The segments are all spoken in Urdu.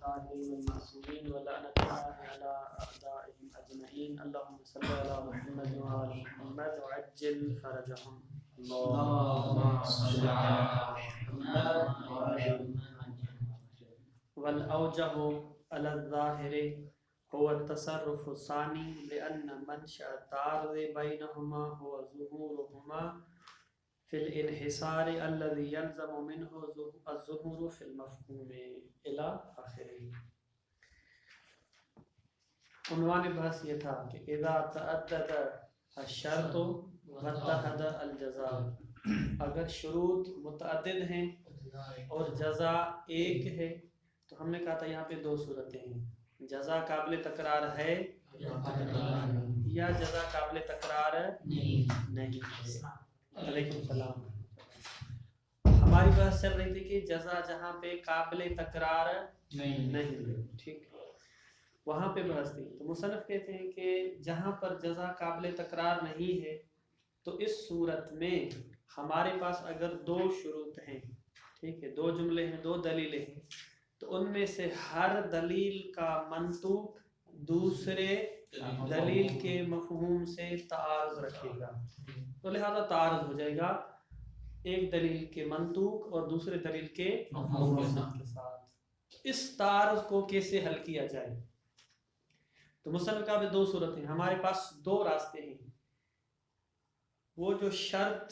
الطاهرين المعصومين ولعنة الله على أعدائهم أجمعين. اللهم صل على محمد وآل محمد وعجل فرجهم. اللهم صل على محمد وآل محمد. والأوجه على الظاهر هو التصرف الثاني لأن منشأ التعارض بينهما هو ظهورهما في الانحصار الذي يلزم منه الظهور في المفهوم إلى آخره. عنوان بحث یہ تھا کہ اذا تعدد الشرط واتحد الجزاء، اگر شروط متعدد ہیں اور جزا ایک ہے تو ہم نے کہا تھا یہاں پہ دو صورتیں ہیں، جزا قابل تکرار ہے یا جزا قابل تکرار نہیں ہے۔ علیکم السلام۔ ہماری بات چل رہی تھی کہ جزا جہاں پہ قابل تکرار نہیں ہے، ٹھیک، وہاں پہ بحث تھی۔ تو مصنف کہتے ہیں کہ جہاں پر جزا قابل تکرار نہیں ہے تو اس صورت میں ہمارے پاس اگر دو شروط ہیں، ٹھیک ہے، دو جملے ہیں، دو دلیلیں ہیں، تو ان میں سے ہر دلیل کا منطوق دوسرے دلیل کے مفہوم سے تعارض رکھے گا، تو لہذا تعارض ہو جائے گا ایک دلیل کے منطوق اور دوسرے دلیل کے مفہوم کے ساتھ۔ اس تعارض کو کیسے حل کیا جائے؟ تو مصنف کا بھی دو صورتیں ہیں، ہمارے پاس دو راستے ہیں۔ وہ جو شرط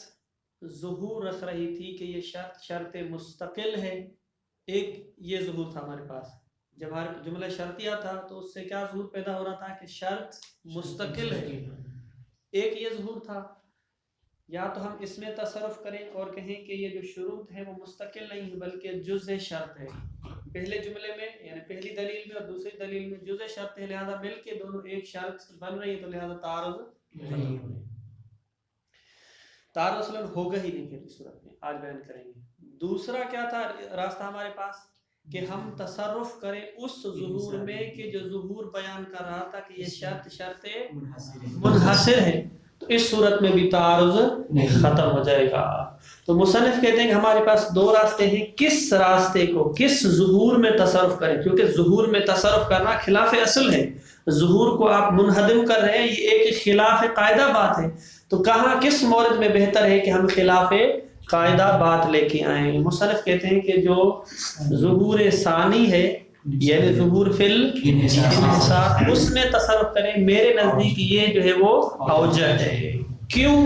ظہور رکھ رہی تھی کہ یہ شرط مستقل ہے، ایک یہ ظہور تھا ہمارے پاس، جب ہمارا جملہ شرطیہ تھا تو اس سے کیا ظہور پیدا ہو رہا تھا کہ شرط مستقل ہے، ایک یہ ظہور تھا۔ یا تو ہم اس میں تصرف کریں اور کہیں کہ یہ جو شروط ہے وہ مستقل نہیں ہے بلکہ جزء شرط ہے، پہلے جملے میں یعنی پہلی دلیل میں اور دوسری دلیل میں جزء شرط ہے، لہذا مل کے دونوں ایک شرط بن رہی ہے، تو لہذا تعارض نہیں ہو رہی، تعارض اصلاً ہوگا ہی نہیں پھر اس صورت میں، آج بیان کریں گے۔ دوسرا کیا تھا راستہ ہمارے پاس کہ ہم تصرف کریں اس ظہور میں کہ جو ظہور بیان کر رہا تھا کہ یہ شرط منحصر ہے، تو اس صورت میں بھی تعارض ختم ہو جائے گا۔ تو مصنف کہتے ہیں کہ ہمارے پاس دو راستے ہیں، کس راستے کو کس ظہور میں تصرف کریں، کیونکہ ظہور میں تصرف کرنا خلاف اصل ہے، ظہور کو آپ منہدم کر رہے ہیں، یہ ایک خلاف قاعدہ بات ہے، تو کہاں کس مورد میں بہتر ہے کہ ہم خلاف قاعدہ بات لے کے آئیں؟ مصنف کہتے ہیں کہ جو ظہور ثانی ہے یعنی ظہور فی الانحصار، اس میں تصرف کریں، میرے نزدیک یہ جو ہے وہ اوجہ ہے۔ کیوں؟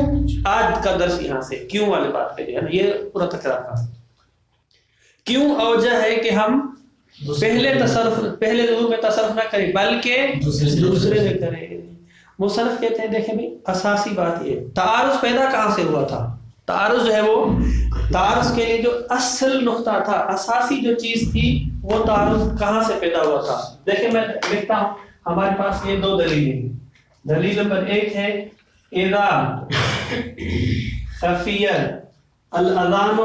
آج کا درس یہاں سے کیوں والے بات پہ ہے، یہ پورا تکرار تھا۔ کیوں اوجہ ہے کہ ہم پہلے ظہور میں تصرف نہ کریں بلکہ دوسرے میں کریں؟ مصنف کہتے ہیں دیکھیں بھی اساسی بات یہ، تعارض پیدا کہاں سے ہوا تھا؟ تعارض جو ہے وہ تعارض کے لیے جو اصل نقطہ تھا، اساسی جو چیز تھی، وہ تعارض کہاں سے پیدا ہوا تھا؟ دیکھیں میں لکھتا ہوں، ہمارے پاس یہ دو دلیلیں، دلیل نمبر ایک ہے اذا خفی الاذان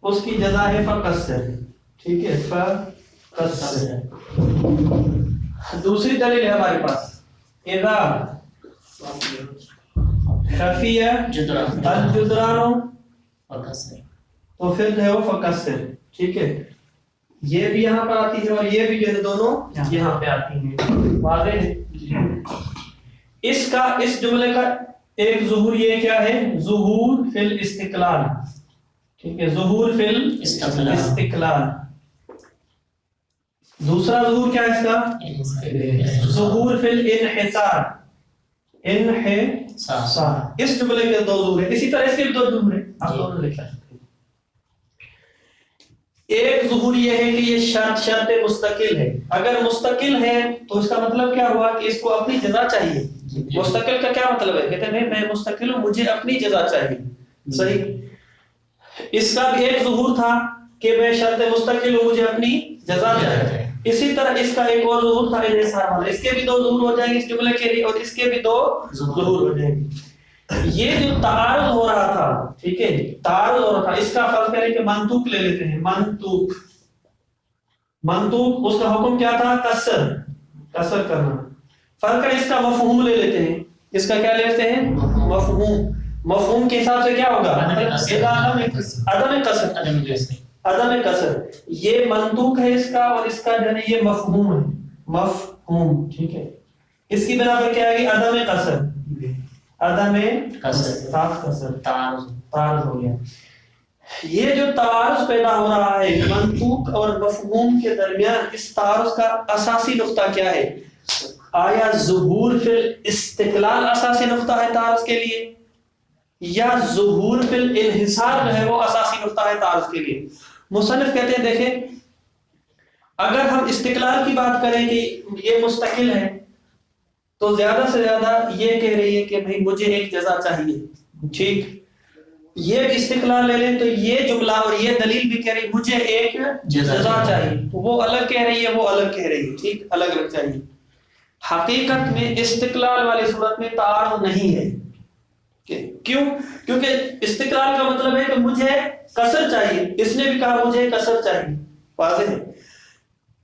اس کی جزا ہے فقصر، ٹھیک ہے، فقصر۔ دوسری دلیل ہے ہمارے پاس اذا خفی الجدران تو پھر جو ہے وہ فقصر، ٹھیک ہے، یہ بھی یہاں پر آتی ہے اور یہ بھی جو ہے دونوں یہاں پہ آتی ہیں، واضح ہے۔ اس جملے کا ایک ظہور یہ کیا ہے؟ ظہور فی الاستقلال، ٹھیک ہے، ظہور فی الاستقلال۔ دوسرا ظہور کیا ہے اس کا؟ ظہور فی الانحصار، انحصار۔ اس جملے کے دو ظہور ہیں، اسی طرح اس کے بھی دو ظہور ہیں، آپ دونوں لکھ سکتے ہیں۔ ایک ظہور یہ ہے کہ یہ شرط مستقل ہے، اگر مستقل ہے تو اس کا مطلب کیا ہوا کہ اس کو اپنی جزا چاہیے۔ مستقل کا کیا مطلب ہے؟ کہتے ہیں میں مستقل ہوں، مجھے اپنی جزا چاہیے، صحیح۔ اس کا بھی ایک ظہور تھا کہ میں شرط مستقل ہوں، مجھے اپنی جزا چاہیے۔ اسی طرح اس کا ایک اور ظہور تھا انحصار والا، اس کے بھی دو ظہور ہو جائیں گے اس جملے کے لیے، اور اس کے بھی دو ظہور ہو جائیں گے۔ یہ جو تعارض ہو رہا تھا، ٹھیک ہے، تعارض ہو رہا تھا، اس کا فرض کریں کہ منطوق لے لیتے ہیں، منطوق اس کا حکم کیا تھا؟ قصر کرنا۔ فرض کریں اس کا مفہوم لے لیتے ہیں، اس کا کیا لیتے ہیں؟ مفہوم کے حساب سے کیا ہوگا؟ عدم قصر، عدم قصر یہ منطوق ہے اس کا، اور اس کا جو ہے یہ مفہوم ہے، مفہوم، ٹھیک ہے. اس کی بنا پر کیا ہے عدم قصر، عدم قصر تعارض ہو گیا. یہ جو تعارض پیدا ہو رہا ہے منطوق اور مفہوم کے درمیان، اس تعارض کا اساسی نقطہ کیا ہے؟ آیا ظہور فی الاستقلال اساسی نقطہ ہے تعارض کے لیے، یا ظہور فی الانحصار جو ہے وہ اساسی نقطہ ہے تعارض کے لیے؟ مصنف کہتے ہیں دیکھیں اگر ہم استقلال کی بات کریں کہ یہ مستقل ہے تو زیادہ سے زیادہ یہ کہہ رہی ہے کہ بھئی مجھے ایک جزا چاہیے، ٹھیک. یہ استقلال لے لیں تو یہ جملہ اور یہ دلیل بھی کہہ رہی مجھے ایک جزا چاہیے، وہ الگ کہہ رہی ہے وہ الگ کہہ رہی ہے، ٹھیک، الگ الگ چاہیے. حقیقت میں استقلال والی صورت میں تعارض نہیں ہے. کیوں؟ کیونکہ استقلال کا مطلب ہے کہ مجھے قصر چاہیے، اس نے بھی کہا مجھے قصر چاہیے، واضح ہے.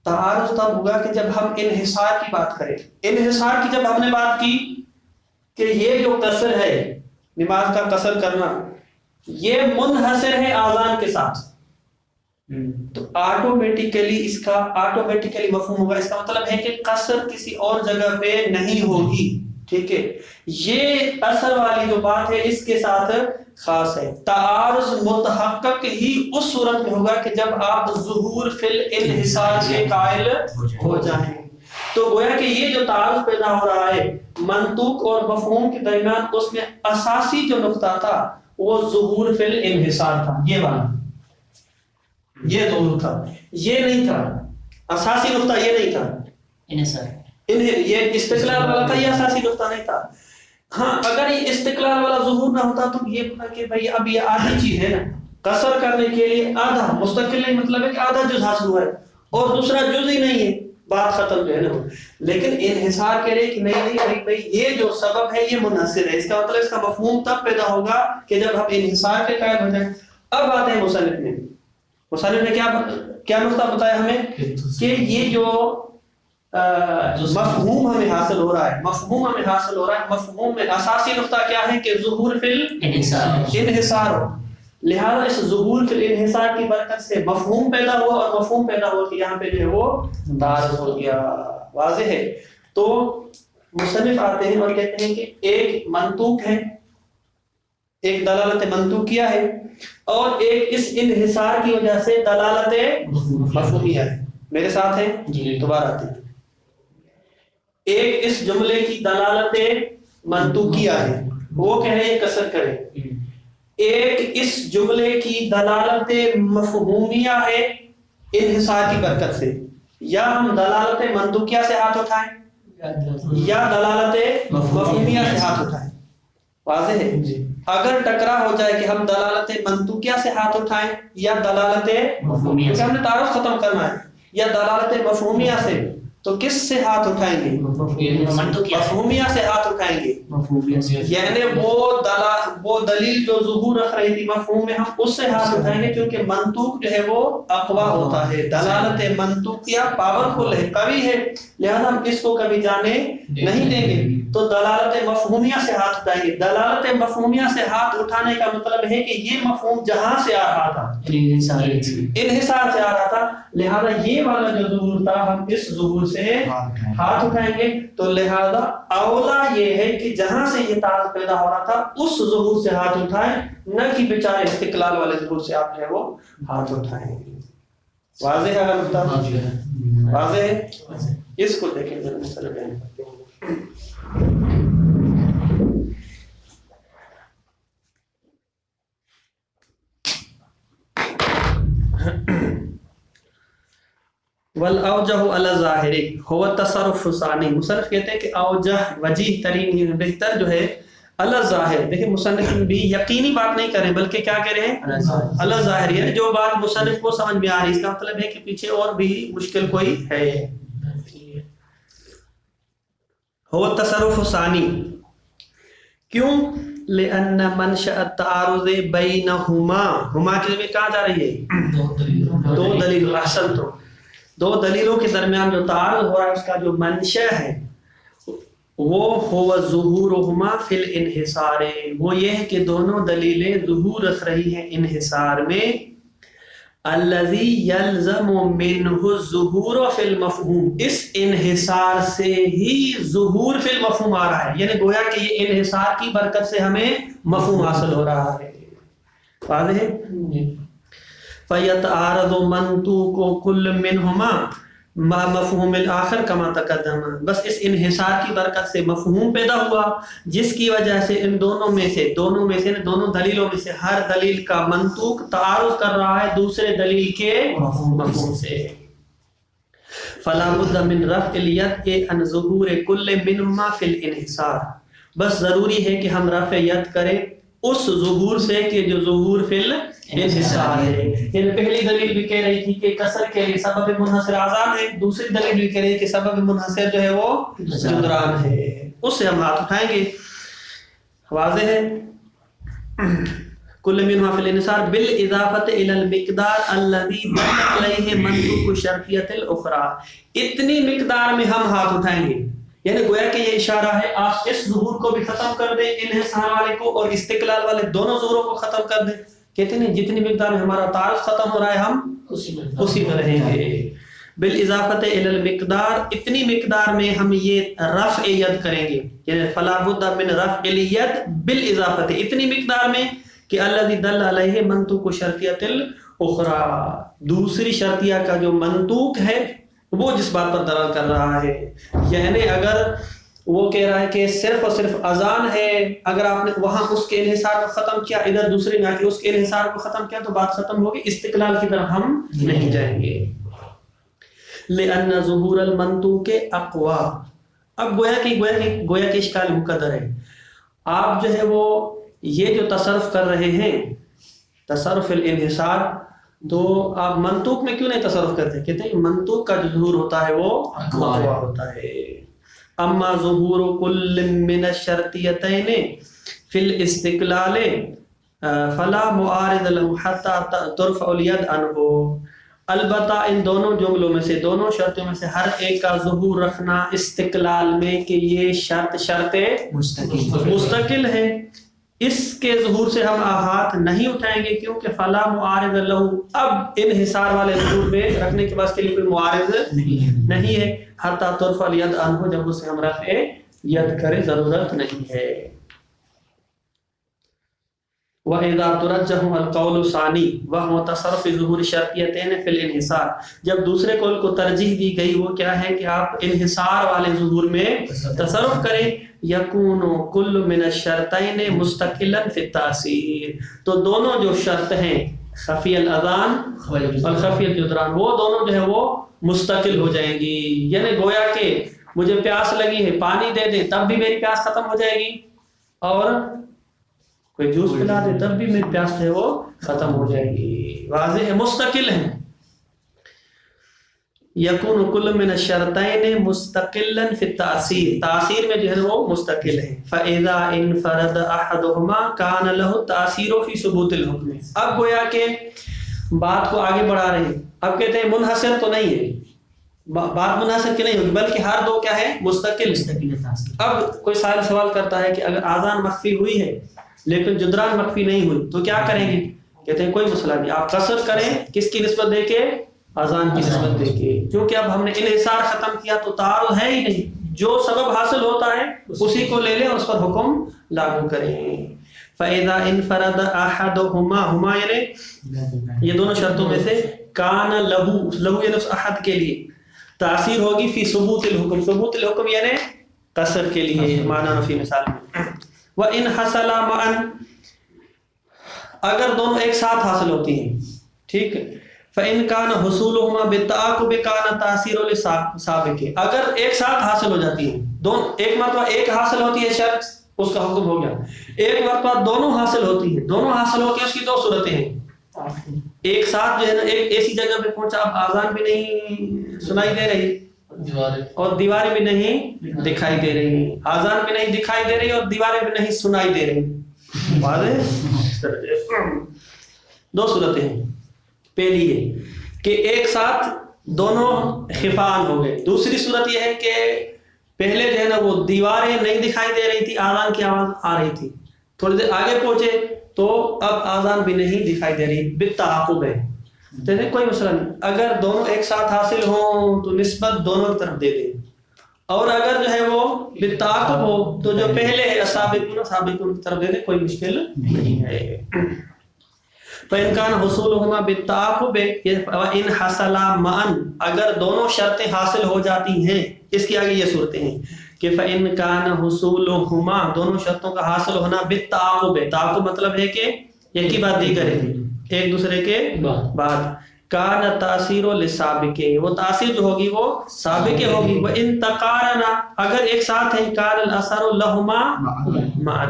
تعارض تب ہوگا کہ جب ہم انحصار کی بات کریں. انحصار کی جب ہم نے بات کی کہ یہ جو قصر ہے نماز کا قصر کرنا یہ منحصر ہے آذان کے ساتھ، تو آٹومیٹیکلی اس کا آٹومیٹیکلی مفہوم ہوگا، اس کا مطلب ہے کہ قصر کسی اور جگہ پہ نہیں ہوگی، ٹھیک ہے. یہ اثر والی جو بات ہے اس کے ساتھ خاص ہے. تعارض متحقق ہی اس صورت میں ہوگا کہ جب آپ ظہور فی الانحصار کے قائل ہو جائیں. تو گویا کہ یہ جو تعارض پیدا ہو رہا ہے منطوق اور مفہوم کے درمیان، اس میں اساسی جو نقطہ تھا وہ ظہور فی الانحصار تھا. یہ والا یہ ظہور تھا، یہ نہیں تھا اساسی نقطہ، یہ نہیں تھا انحصار. یہ استقلال والا تھا، یہ اساسی نقطہ نہیں تھا. ہاں اگر یہ استقلال والا ظہور نہ ہوتا تو یہ بتا کہ بھئی اب یہ آدھی چیز ہے نا، قصر کرنے کے لیے آدھا مستقل نہیں مطلب ہے کہ آدھا جز حاصل ہوا ہے اور دوسرا جز ہی نہیں ہے، بات ختم جو ہے نا. لیکن انحصار کہہ رہے کہ نہیں بھئی یہ جو سبب ہے یہ منحصر ہے، اس کا مطلب اس کا مفہوم تب پیدا ہوگا کہ جب ہم انحصار کے قائل ہو جائیں. اب آتے ہیں مصنف نے کیا نقطہ بتایا ہمیں کہ یہ جو مفہوم ہمیں حاصل ہو رہا ہے، مفہوم میں اساسی نقطہ کیا ہے کہ ظہور فی الانحصار ہو. لہذا اس ظہور فی الانحصار کی برکت سے مفہوم پیدا ہوا، اور مفہوم پیدا ہوا کہ یہاں پہ جو ہے وہ تعارض ہو گیا. واضح ہے. تو مصنف آتے ہیں اور کہتے ہیں کہ ایک منطوق ہے، ایک دلالت منطوقیہ ہے، اور ایک اس انحصار کی وجہ سے دلالت مفہومیہ ہے. میرے ساتھ ہیں؟ دوبارہ آتے ہیں. ایک اس جملے کی دلالت منطوقیہ ہے، وہ کہہ رہے ہیں قصر کرے. ایک اس جملے کی دلالت مفہومیہ ہے انحصار کی برکت سے. یا ہم دلالت منطوقیہ سے ہاتھ اٹھائیں یا دلالت مفہومیہ سے ہاتھ اٹھائیں. واضح ہے. اگر ٹکرا ہو جائے کہ ہم دلالت منطوقیہ سے ہاتھ اٹھائیں یا دلالت مفہومیہ سے، ہم نے تعارف ختم کرنا ہے، یا دلالت مفہومیہ سے، تو کس سے ہاتھ اٹھائیں گے؟ مفہومیہ سے ہاتھ اٹھائیں گے. یعنی وہ دلیل جو ظہور رکھ رہی تھی مفہوم میں، ہم اس سے ہاتھ اٹھائیں گے کیونکہ منطوق جو ہے وہ اقوا ہوتا ہے. دلالت منطوقیہ پاورفل ہے، قوی ہے، لہذا ہم اس کو کبھی جانے نہیں دیں گے. تو دلالت مفہومیہ سے ہاتھ اٹھائیں گے. دلالت مفہومیہ سے ہاتھ اٹھانے کا مطلب ہے کہ یہ مفہوم جہاں سے آ رہا تھا، انحصار سے آ رہا تھا، لہذا یہ والا جو ظہور تھا ہم اس ظہور سے ہاتھ اٹھائیں گے. تو لہذا اولا یہ ہے کہ جہاں سے یہ تعارض پیدا ہو رہا تھا اس ظہور سے ہاتھ اٹھائیں، نہ کہ بیچارے استقلال والے ظہور سے آپ جو ہے وہ ہاتھ اٹھائیں. واضح ہے؟ اگر واضح ہے اس کو دیکھیں ذرا مختلف ہے. والاوجہ علی الظاہر هو التصرف الثانی. مصنف کہتے ہیں کہ اوجہ وجیہ ترین بہتر جو ہے علی الظاہر. دیکھیں مصنف بھی یقینی بات نہیں کریں بلکہ کیا کہہ رہے ہیں علی الظاہر، یعنی جو بات مصنف کو سمجھ میں آ رہی ہے، اس کا مطلب ہے کہ پیچھے اور بھی مشکل کوئی ہے. هو التصرف الثانی. کیوں؟ لأن منشأ التعارض بینہما، ہما کے میں کہاں جا رہی ہے؟ دو دلیل. احسن. تو دو دلیلوں کے درمیان جو تعارض ہو رہا ہے اس کا جو منشأ ہے وہ ہوا ظہورہما فی الانحصار، وہ یہ ہے کہ دونوں دلیلیں ظہور رکھ رہی ہیں انحصار میں. الذی یلزم منہ الظہور فی المفہوم، اس انحصار سے ہی ظہور فی المفہوم آ رہا ہے، یعنی گویا کہ یہ انحصار کی برکت سے ہمیں مفہوم حاصل ہو رہا ہے. واضح ہے؟ فیتعارض منطوق کل منہما ما مفہوم الآخر کما تقدم، بس اس انحصار کی برکت سے مفہوم پیدا ہوا جس کی وجہ سے ان دونوں میں سے دونوں دلیلوں میں سے ہر دلیل کا منطوق تعارض کر رہا ہے دوسرے دلیل کے مفہوم سے. فلا بد من رفع الید عن ظہور کل منہما فی الانحصار، بس ضروری ہے کہ ہم رفع ید کریں اس ظہور سے کہ جو ظہور فی الانحصار ہے. یعنی پہلی دلیل بھی کہہ رہی تھی کہ کسر کے لیے سبب منحصر آزان ہے، دوسری دلیل بھی کہہ رہی ہے کہ سبب منحصر جو ہے وہ جدران ہے، اس سے ہم ہاتھ اٹھائیں گے. واضح ہے؟ کل منہما فی الانحصار بالاضافۃ الی المقدار الذی دل علیہ منطوق الشرطیۃ الاخری، اتنی مقدار میں ہم ہاتھ اٹھائیں گے. یعنی گویا کہ یہ اشارہ ہے آپ اس ظہور کو بھی ختم کر دیں، انحصار والے کو اور استقلال والے دونوں ظہوروں کو ختم کر دیں. کہتے ہیں جتنی مقدار میں ہمارا تعارض ختم ہو رہا ہے ہم اسی میں رہیں گے. بالاضافۃ الی المقدار، اتنی مقدار میں ہم یہ رفع ید کریں گے، یعنی فلا بد من رفع الید بالاضافۃ، اتنی مقدار میں کہ الذی دل علیہ منطوق شرطیۃ الاخری، دوسری شرطیہ کا جو منطوق ہے وہ جس بات پر دلالت کر رہا ہے. یعنی اگر وہ کہہ رہا ہے کہ صرف اور صرف اذان ہے، اگر آپ نے وہاں اس کے انحصار کو ختم کیا، ادھر دوسرے میں آ کے اس کے انحصار کو ختم کیا تو بات ختم ہوگی، استقلال کی طرف ہم نہیں جائیں گے. لأن ظہور المنطوق اقوا، اب گویا کہ اشکال مقدر ہے. آپ جو ہے وہ یہ جو تصرف کر رہے ہیں تصرف الانحصار، تو آپ منطوق میں کیوں نہیں تصرف کرتے؟ کہتے ہیں منطوق کا جو ظہور ہوتا ہے وہ اقوا ہوتا ہے. اما ظہور کل من الشرطیتین فی الاستقلال فلا معارض له حتى ترفع الید عنہ، البتہ ان دونوں جملوں میں سے دونوں شرطوں میں سے ہر ایک کا ظہور رکھنا استقلال میں کہ یہ شرط مستقل ہے، اس کے ظہور سے ہم ہاتھ نہیں اٹھائیں گے کیونکہ فلا معارض له، اب انحصار والے ظہور میں رکھنے کے بعد کے لیے کوئی معارض نہیں ہے. حتی ترفع الید عنہ، جب اسے ہم رفع ید کرے ضرورت نہیں ہے. وَإِذَا تُرَجَّحُ الْقَوْلُ ثَانِي وَهُوَ تَصَرُّفُ ظُهُورِ الشَّرْطِيَّتَيْنِ فِي الْانْحِصَارِ، جب دوسرے قول کو ترجیح دی گئی وہ کیا ہے کہ آپ انحصار والے ظہور میں تصرف کریں. یکون کل من الشرطین مستقلا فی التاثیر، تو دونوں جو شرط ہیں خفی الاذان اور خفی الجدران، وہ دونوں جو ہے وہ مستقل ہو جائیں گی. یعنی گویا کہ مجھے پیاس لگی ہے، پانی دے دیں تب بھی میری پیاس ختم ہو جائے گی، اور کوئی جوس پلا دے تب بھی میری پیاس ہے وہ ختم ہو جائے گی. واضح ہے، مستقل ہیں. یکون کل من الشرطین مستقلا فی التاثیر، تاثیر میں جو ہے وہ مستقل ہے. فاذا انفرد احدهما کان له التاثیر فی ثبوت الحکم. اب گویا کہ بات کو آگے بڑھا رہے ہیں. اب کہتے ہیں منحصر تو نہیں ہے، بات منحصر کی نہیں ہوگی بلکہ ہر دو کیا ہے مستقل. اب کوئی سوال کرتا ہے کہ اگر آذان مخفی ہوئی ہے لیکن جدران مخفی نہیں ہوئی تو کیا کریں گے؟ کہتے ہیں کوئی مسئلہ نہیں، آپ قصر کریں. کس کی نسبت دے کے؟ اذان کی نسبت دے کے، کیونکہ اب ہم نے انحصار ختم کیا تو تعارض ہے ہی نہیں، جو سبب حاصل ہوتا ہے اسی کو لے لیں اور اس پر حکم لاگو کریں. فَإِذَا انْفَرَدَ أَحَدُهُمَا، ہما یعنی یہ دونوں شرطوں میں سے، کان لہو یعنی اس احد کے لیے تاثیر ہوگی فی ثبوت الحکم، ثبوت الحکم یعنی قصر کے لیے معنی فی مثال میں. وَإِنْ حَصَلَ مَعًا، اگر دونوں ایک ساتھ حاصل ہوتی ہیں، ٹھیک ہے. فَإِنْ كَانَ حُصُولُهُمَا بِالتَّعَاقُبِ كَانَ تَأْثِيرُ لِسَابِقِ، اگر ایک ساتھ حاصل ہو جاتی ہیں، دونوں ایک مرتبہ ایک حاصل ہوتی ہے شرط، اس کا حکم ہو گیا. ایک مرتبہ دونوں حاصل ہوتی ہیں، دونوں حاصل ہو کے اس کی دو صورتیں ہیں. ایک ساتھ جو ہے نا ایک ایسی جگہ پہ پہنچا، اب آذان بھی نہیں سنائی دے رہی اور دیواریں بھی نہیں دکھائی دے رہی، آذان بھی نہیں دکھائی دے رہی اور دیواریں بھی نہیں سنائی دے رہی. دو صورتیں ہیں. پہلی ہے کہ ایک ساتھ دونوں خفان ہو گئے. دوسری صورت یہ ہے کہ پہلے جو ہے نا وہ دیواریں نہیں دکھائی دے رہی تھی، آذان کی آواز آ رہی تھی، تھوڑی دیر آگے پہنچے تو اب آذان بھی نہیں دکھائی دے رہی، بالتعاقب ہے. دیکھیں کوئی مسئلہ نہیں، اگر دونوں ایک ساتھ حاصل ہوں تو نسبت دونوں کی طرف دے دیں، اور اگر جو ہے وہ بالتعاقب ہو تو جو پہلے ہے سابقون کی طرف دے دیں، کوئی مشکل نہیں ہے۔ فَإِنْ كَانَ حُصُولُهُمَا بِالتَّعَاقُبِ وَإِنْ حَصَلَا مَعًا، اگر دونوں شرطیں حاصل ہو جاتی ہیں، اس کی آگے یہ صورتیں ہیں کہ فَإِنْ كَانَ حُصُولُهُمَا، دونوں شرطوں کا حاصل ہونا بالتعاقب، تعاقب مطلب ہے کہ ایک ہی بات دیگر ہے، ایک دوسرے کے بعد، کان تاثیر لسابقے، وہ تاثیر جو ہوگی وہ سابقے ہوگی، وہ ان تقارنا، اگر ایک ساتھ ہیں، کان الاثر لهما معا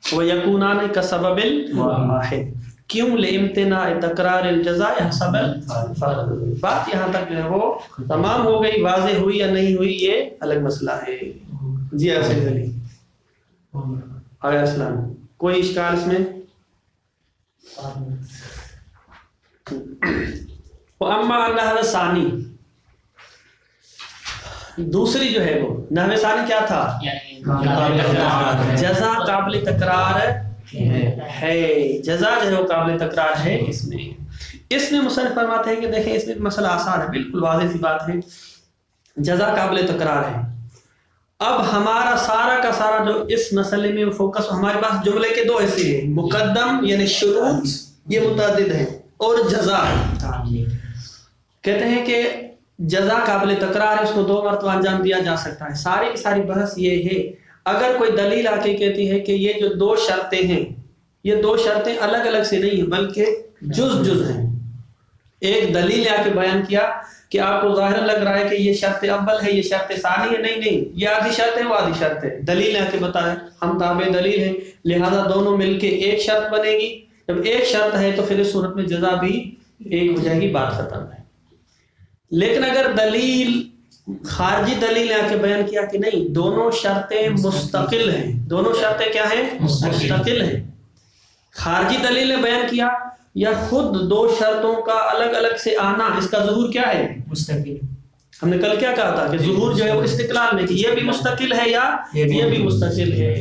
ویکونان کسبب واحد، کیوں لامتناع تکرار الجزاء حسب الفرض۔ بات یہاں تک جو ہے وہ تمام ہو گئی، واضح ہوئی یا نہیں ہوئی یہ الگ مسئلہ ہے۔ جی ایسے علی علیہ السلام، کوئی اشکال اس میں؟ اما النحو ثانی، دوسری جو ہے وہ نحو ثانی کیا تھا؟ جزا قابل تکرار ہے، جزا جو ہے وہ قابل تکرار ہے۔ اس میں مصنف فرماتے ہیں کہ دیکھیں اس میں مسئلہ آسان ہے، بالکل واضح سی بات ہے، جزا قابل تکرار ہے۔ اب ہمارا سارا کا سارا جو اس مسئلے میں فوکس، ہمارے پاس جملے کے دو حصے ہیں، مقدم یعنی شروط یہ متعدد ہے، اور جزا کہتے ہیں کہ جزا قابل تکرار ہے، اس کو دو مرتبہ انجام دیا جا سکتا ہے۔ ساری کی ساری بحث یہ ہے، اگر کوئی دلیل آ کے کہتی ہے کہ یہ جو دو شرطیں ہیں، یہ دو شرطیں الگ الگ سے نہیں ہیں بلکہ جز ہیں، ایک دلیل آ کے بیان کیا کہ آپ کو ظاہر لگ رہا ہے کہ یہ شرط اول ہے، یہ شرط ثانی ہے، نہیں، یہ آدھی شرط ہے، وہ آدھی شرط ہے، دلیل آ کے بتایا، ہم تابع دلیل ہیں، لہذا دونوں مل کے ایک شرط بنے گی۔ جب ایک شرط ہے تو پھر اس صورت میں جزا بھی ایک ہو جائے گی، بات ختم ہے۔ لیکن اگر دلیل خارجی دلیل آ کے بیان کیا کہ نہیں، دونوں شرطیں مستقل ہیں، دونوں شرطیں کیا ہیں؟ مستقل ہیں، خارجی دلیل نے بیان کیا یا خود دو شرطوں کا الگ الگ سے آنا، اس کا ظہور کیا ہے؟ مستقل۔ ہم نے کل کیا کہا تھا کہ ظہور جو ہے وہ استقلال میں کہ یہ بھی مستقل ہے یا یہ بھی مستقل ہے،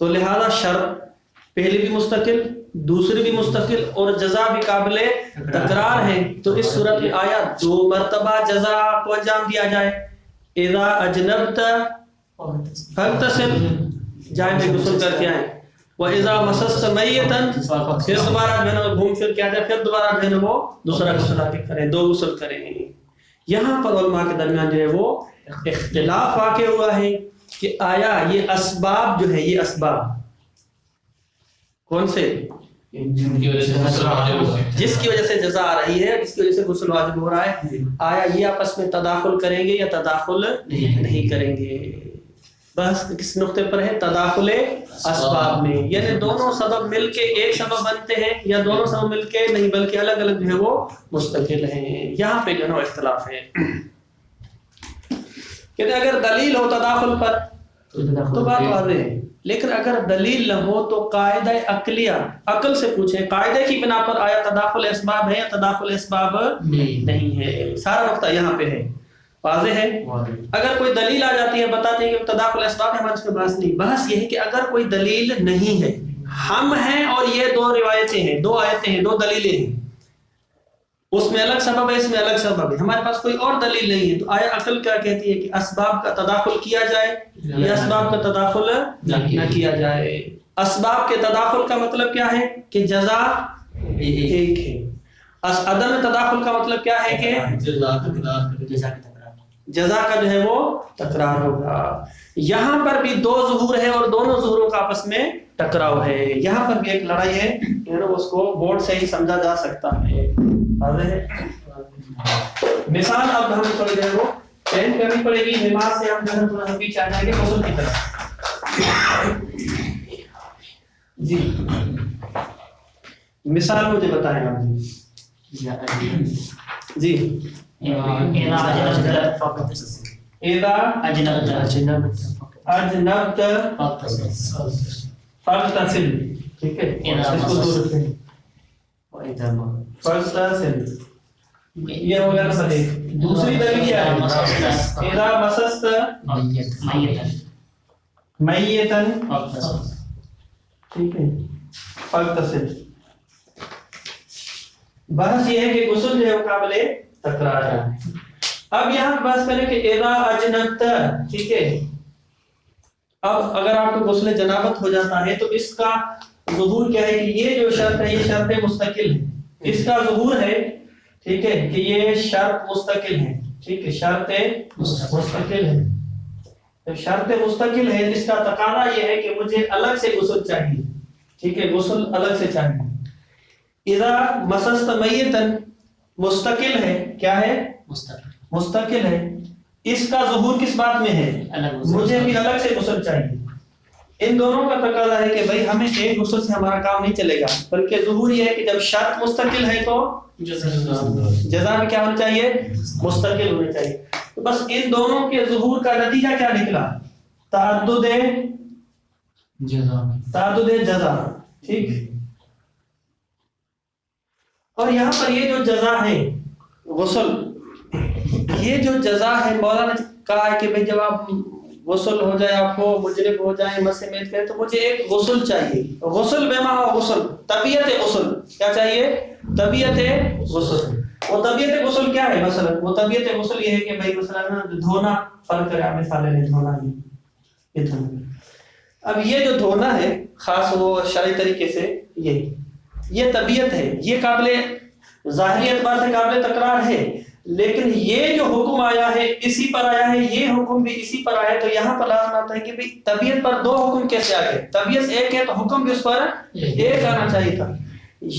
تو لہذا شرط پہلی بھی مستقل، دوسری بھی مستقل، اور جزا بھی قابل تکرار ہے، تو اس صورت میں آیا دو مرتبہ جزا کو انجام دیا جائے، اذا اجنبت فاغتسل، جائے میں غسل کر کے آئیں، وَإِذَا مَسَسْتَ مَيِّتًا، پھر دوبارہ جو ہے نا گھوم پھر کے آ جائے، پھر دوبارہ جو ہے نا وہ دوسرا غسل آ کے کریں، دو غسل کریں۔ یہاں پر علماء کے درمیان جو ہے وہ اختلاف واقع ہوا ہے کہ آیا یہ اسباب جو ہے، یہ اسباب کون سے؟ جس کی وجہ سے جزا آ رہی ہے، جس کی وجہ سے غسل واجب ہو رہا ہے، آیا یہ آپس میں تداخل کریں گے یا تداخل نہیں کریں گے؟ بس کس نقطے پر ہے؟ تداخل اسباب میں، یعنی دونوں سبب مل کے ایک سبب بنتے ہیں یا دونوں سبب مل کے نہیں بلکہ الگ الگ جو ہے وہ مستقل ہیں۔ یہاں پہ جو ہے اختلاف ہے، کہ اگر دلیل ہو تداخل پر تو بات واضح ہے، لیکن اگر دلیل نہ ہو تو قاعدہ عقلیہ، عقل سے پوچھیں، قاعدے کی بنا پر آیا تداخل اسباب ہے یا تداخل اسباب نہیں ہے، سارا نقطہ یہاں پہ ہے، واضح ہے۔ اگر کوئی دلیل آ جاتی ہے بتاتے ہیں کہ تداخل اسباب ہے، ہمارے اس میں بحث نہیں، بحث یہ ہے کہ اگر کوئی دلیل نہیں ہے، ہم ہیں اور یہ دو روایتیں ہیں، دو آیتیں ہیں، دو دلیلیں ہیں، اس میں الگ سبب ہے، اس میں الگ سبب ہے، ہمارے پاس کوئی اور دلیل نہیں ہے، تو آیا عقل کیا کہتی ہے کہ اسباب کا تداخل کیا جائے یا اسباب کا تداخل نہ کیا جائے؟ اسباب کے تداخل کا مطلب کیا ہے؟ کہ جزا ایک ہے، عدم تداخل کا مطلب کیا ہے؟ کہ جزا کا جو ہے وہ تکرار ہوگا۔ یہاں پر بھی دو ظہور ہے اور دونوں ظہوروں کا آپس میں ٹکراؤ ہے، یہاں پر بھی ایک لڑائی ہے، اس کو بورڈ سے ہی سمجھا جا سکتا ہے۔ مثال اب ہم تھوڑی دیر وہ چینج کرنی پڑے گی، نماز سے ہم تھوڑا سا پیچھے آ جائیں گے غسل کی طرف۔ جی مثال مجھے بتائیں آپ جی۔ اذا اجنبت فاغتسل، ٹھیک ہے، اس کو دور رکھیں، فاغتسل یہ ہو گیا صحیح۔ دوسری دلیل کیا ہے؟ اذا مسست میتا، ٹھیک ہے، فاغتسل۔ بحث یہ ہے کہ غسل جو ہے وہ قابل تکرار ہے. اب یہاں بحث کریں کہ اذا اجنبت، ٹھیک ہے. اب اگر آپ کو غسل جنابت ہو جاتا ہے تو اس کا ظہور کیا ہے کہ یہ جو شرط ہے یہ شرط مستقل ہے. اس کا ظہور ہے، ٹھیک ہے، کہ یہ شرط مستقل ہے. ٹھیک ہے، شرط مستقل ہے. تو شرط مستقل ہے، اس کا تقاضا یہ ہے کہ مجھے الگ سے غسل چاہیے. ٹھیک ہے، غسل الگ سے چاہیے. اذا مسست میتن مستقل ہے، کیا ہے؟ مستقل ہے. اس کا ظہور کس بات میں ہے؟ مجھے بھی الگ سے غسل چاہیے. ان دونوں کا تقاضا ہے کہ بھئی ہمیں ایک غسل سے ہمارا کام نہیں چلے گا، بلکہ ظہور یہ ہے کہ جب شرط مستقل ہے تو جزا بھی کیا ہونا چاہیے؟ مستقل ہونی چاہیے. تو بس ان دونوں کے ظہور کا نتیجہ کیا نکلا؟ تعدد جزا. ٹھیک. اور یہاں پر یہ جو جزا ہے غسل، یہ جو جزا ہے مولانا نے کہا ہے کہ بھئی جب آپ غسل ہو جائے، آپ کو مجرب ہو جائیں، مسح میت کریں، تو مجھے ایک غسل چاہیے. غسل بے معنی غسل، طبیعت غسل. کیا چاہیے؟ طبیعت غسل. وہ طبیعت غسل کیا ہے؟ مثلا وہ طبیعت غسل یہ ہے کہ بھئی مثلا دھونا فرق ہے. آپ مثالیں لیں، دھونا یہ دھونا. اب یہ جو دھونا ہے خاص وہ شرعی طریقے سے یہ طبیعت ہے، یہ قابل ظاہری اعتبار سے قابل تکرار ہے. لیکن یہ جو حکم آیا ہے اسی پر آیا ہے، یہ حکم بھی اسی پر آیا ہے. تو یہاں پر لازم آتا ہے کہ بھی طبیعت پر دو حکم کیسے آ گئے؟ طبیعت ایک ہے تو حکم بھی اس پر ایک آنا چاہیے تھا.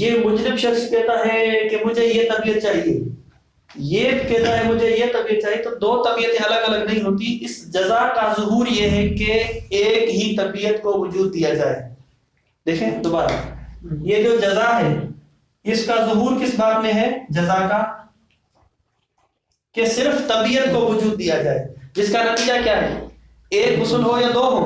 یہ مجرب شخص کہتا ہے کہ مجھے یہ طبیعت چاہیے، یہ کہتا ہے مجھے یہ طبیعت چاہیے، تو دو طبیعتیں الگ الگ نہیں ہوتی. اس جزا کا ظہور یہ ہے کہ ایک ہی طبیعت کو وجود دیا جائے. دیکھیں دوبارہ، یہ جو جزا ہے اس کا ظہور کس بات میں ہے؟ جزا کا، کہ صرف طبیعت کو وجود دیا جائے، جس کا نتیجہ کیا ہے؟ ایک غسل ہو یا دو ہو؟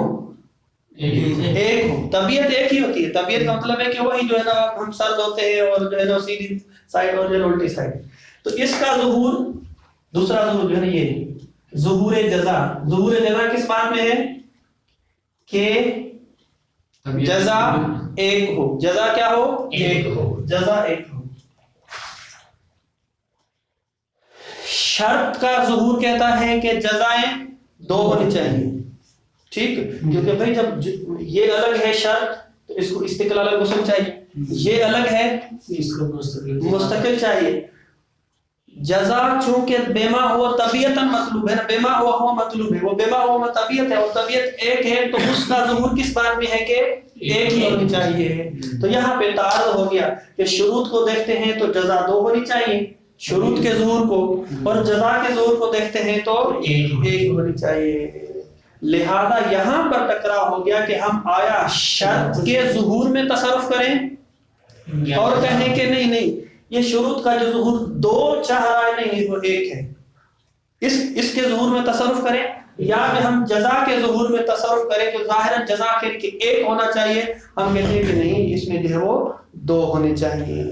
ایک ہو. طبیعت ایک ہی ہوتی ہے. طبیعت کا مطلب ہے کہ وہی جو ہے نا ہم سر دھوتے ہیں اور جو ہے نا سیدھی سائڈ اور جو ہے الٹی سائڈ. تو اس کا ظہور، دوسرا ظہور جو ہے نا یہ ظہور جزا. ظہور جزا کس بات میں ہے؟ کہ جزا ایک ہو. جزا کیا ہو؟ ایک ہو. جزا ایک ہو. شرط کا ظہور کہتا ہے کہ جزائیں دو ہونی چاہیے. ٹھیک، کیونکہ بھئی جب یہ الگ ہے شرط تو اس کو استقلال الگ غسل چاہیے، یہ الگ ہے اس کو مستقل چاہیے. جزا چونکہ بیما ہوا طبیعتاً مطلوب ہے نا، بیما ہوا مطلوب ہے، وہ بیما ہوا طبیعت ہے اور طبیعت ایک ہے، تو اس کا ظہور کس بات میں ہے کہ ایک ہی ہونی چاہیے. تو یہاں پہ تعارض ہو گیا کہ شروط کو دیکھتے ہیں تو جزا دو ہونی چاہیے، شروط کے ظہور کو، اور جزا کے ظہور کو دیکھتے ہیں تو ایک ہونی چاہیے. لہذا یہاں پر ٹکراؤ ہو گیا کہ ہم آیا شرط کے ظہور میں تصرف کریں اور کہیں کہ نہیں یہ شروط کا جو ظہور دو چاہ رہا ہے نہیں وہ ایک ہے، اس کے ظہور میں تصرف کریں، یا کہ ہم جزا کے ظہور میں تصرف کریں تو ظاہراً جزا کے ایک ہونا چاہیے. ہم کہتے ہیں کہ نہیں، اس میں جو ہے وہ دو ہونے چاہیے.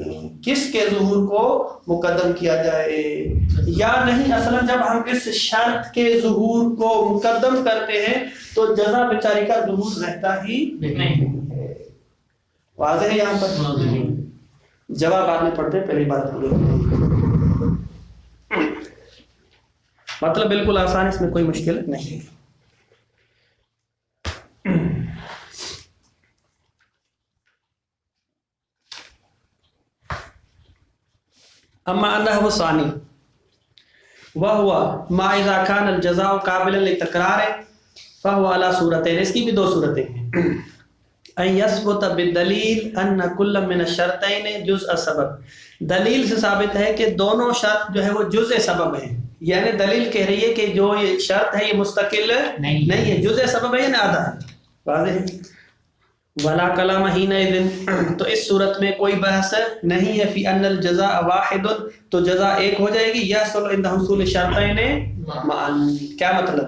کس کے ظہور کو مقدم کیا جائے یا نہیں؟ اصلا جب ہم اس شرط کے ظہور کو مقدم کرتے ہیں تو جزا بیچاری کا ظہور رہتا ہی نہیں ہے. واضح ہے یہاں پر؟ جواب بعد میں پڑھتے ہیں، پہلی بات مطلب بالکل آسان، اس میں کوئی مشکل نہیں. اما انہ ثانی وہو ما اذا کان الجزاء قابلا للتکرار فهو على صورتين. اس کی بھی دو صورتیں ہیں. ان یثبت بالدلیل ان کل من الشرطین جزء سبب. دلیل سے ثابت ہے کہ دونوں شرط جو ہے وہ جزء سبب ہیں، یعنی دلیل کہہ رہی ہے کہ جو یہ شرط ہے یہ مستقل نہیں ہے، جزء سبب ہے، یعنی آدھا ہے. واضح ہے؟ ولا کلام حینئذ، تو اس صورت میں کوئی بحث نہیں ہے. فی ان الجزاء واحد، تو جزا ایک ہو جائے گی. یحصل عند حصول الشرطین معا. کیا مطلب؟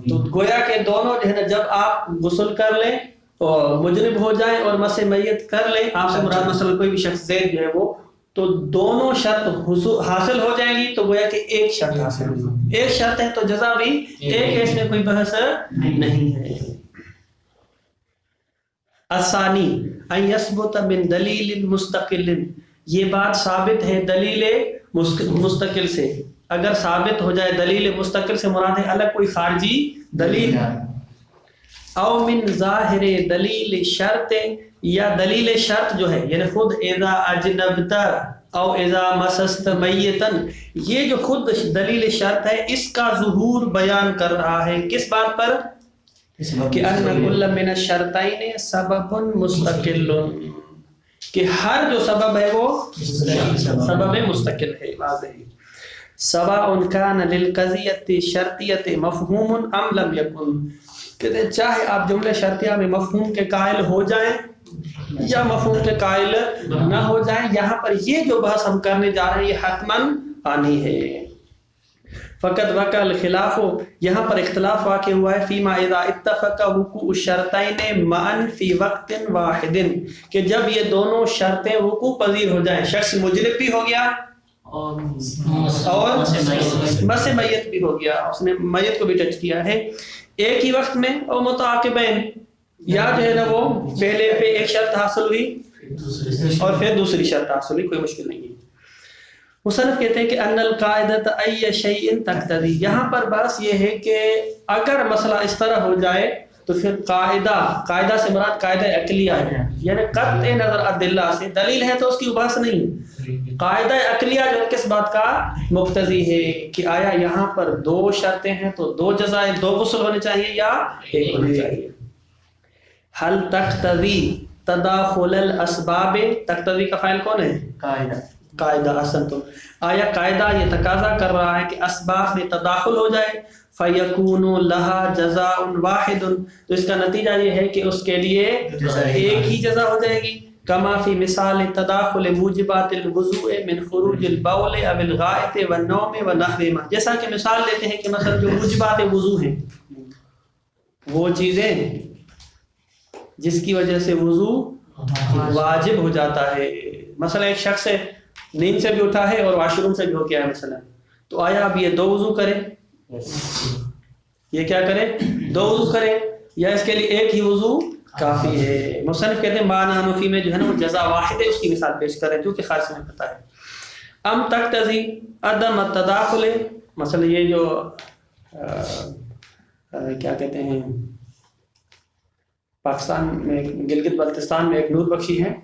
تو گویا کہ دونوں جو ہے نا جب آپ غسل کر لیں اور مجرب ہو جائیں اور مسح میت کر لیں، آپ سے مراد مثلا کوئی بھی شخص زید جو ہے وہ، تو دونوں شرط حاصل ہو جائیں گی. تو گویا کہ ایک شرط حاصل ہوگی، ایک شرط ہے تو جزا بھی ایک ہے، اس میں کوئی بحث نہیں ہے. الثانی ان یثبت من دلیل مستقل، یہ بات ثابت ہے دلیل مستقل سے. اگر ثابت ہو جائے دلیل مستقل سے مراد ہے الگ کوئی خارجی دلیل، او من ظاہر دلیل شرط، یا دلیل شرط جو ہے یعنی خود اذا اجنبت او اذا مسست میتن، یہ جو خود دلیل شرط ہے اس کا ظہور بیان کر رہا ہے کس بات پر کہ ان کل من الشرطین سبب مستقل، کہ ہر جو سبب ہے وہ سبب مستقل ہے. واضح سواء کان للقضیۃ شرطیۃ مفہوم ام لم یکن، کہتے ہیں چاہے آپ جملے شرطیہ میں مفہوم کے قائل ہو جائیں یا مفہوم کے قائل نہ ہو جائیں، یہاں پر یہ جو بحث ہم کرنے جا رہے ہیں یہ حتماً آنی ہے. فقط وقع الخلاف، یہاں پر اختلاف واقع ہوا ہے فیما اذا اتفق وقوع الشرطین معا فی وقت واحد، کہ جب یہ دونوں شرطیں وقوع پذیر ہو جائیں، شخص مجرب بھی ہو گیا اور مس میت بھی ہو گیا، اس نے میت کو بھی ٹچ کیا ہے ایک ہی وقت میں، اور متعاقبین، یا جو ہے نا وہ پہلے پہ ایک شرط حاصل ہوئی اور پھر دوسری شرط حاصل ہوئی، کوئی مشکل نہیں ہے. مصنف کہتے ہیں کہ ان القاعدۃ ای شیء تقتضی، یہاں پر بس یہ ہے کہ اگر مسئلہ اس طرح ہو جائے تو پھر قاعدہ سے مراد قاعدہ عقلیہ ہے، یعنی قطع نظر ادلہ سے، دلیل ہے تو اس کی بحث نہیں، قاعدہ عقلیہ جو کس بات کا مقتضی ہے کہ آیا یہاں پر دو شرطیں ہیں تو دو جزائیں، دو غسل ہونے چاہیے یا ایک ہونے چاہیے. حل تقتضی تداخل الاسباب، تقتضی کا فاعل کون ہے؟ قاعدہ. احسن تم، آیا قاعدہ یہ تقاضا کر رہا ہے کہ اسباب میں تداخل ہو جائے، فیکون لہا جزاء واحد، تو اس کا نتیجہ یہ ہے کہ اس کے لیے ایک ہی جزا ہو جائے گی. کما فی مثال تداخل موجبات الوضوء من خروج البول او الغائط والنوم ونحوهما، جیسا کہ مثال دیتے ہیں کہ مثلا جو موجبات وضو ہیں وہ چیزیں جس کی وجہ سے وضو واجب ہو جاتا ہے. مثلا ایک شخص نیند سے بھی اٹھا ہے اور واش روم سے بھی ہو گیا ہے مثلا، تو آیا اب یہ دو وضو کرے، یہ کیا کرے؟ دو وضو کرے، یا اس کے لیے ایک ہی وضو کافی ہے؟ مصنف کہتے ہیں معنی حنفی میں جو ہے نا وہ جزا واحد ہے، اس کی مثال پیش کریں جو کہ خاص میں پتہ ہے. ام تقتضی عدم التداخل، مثلا یہ جو کیا کہتے ہیں پاکستان میں گلگت بلتستان میں ایک نور بخشی ہیں،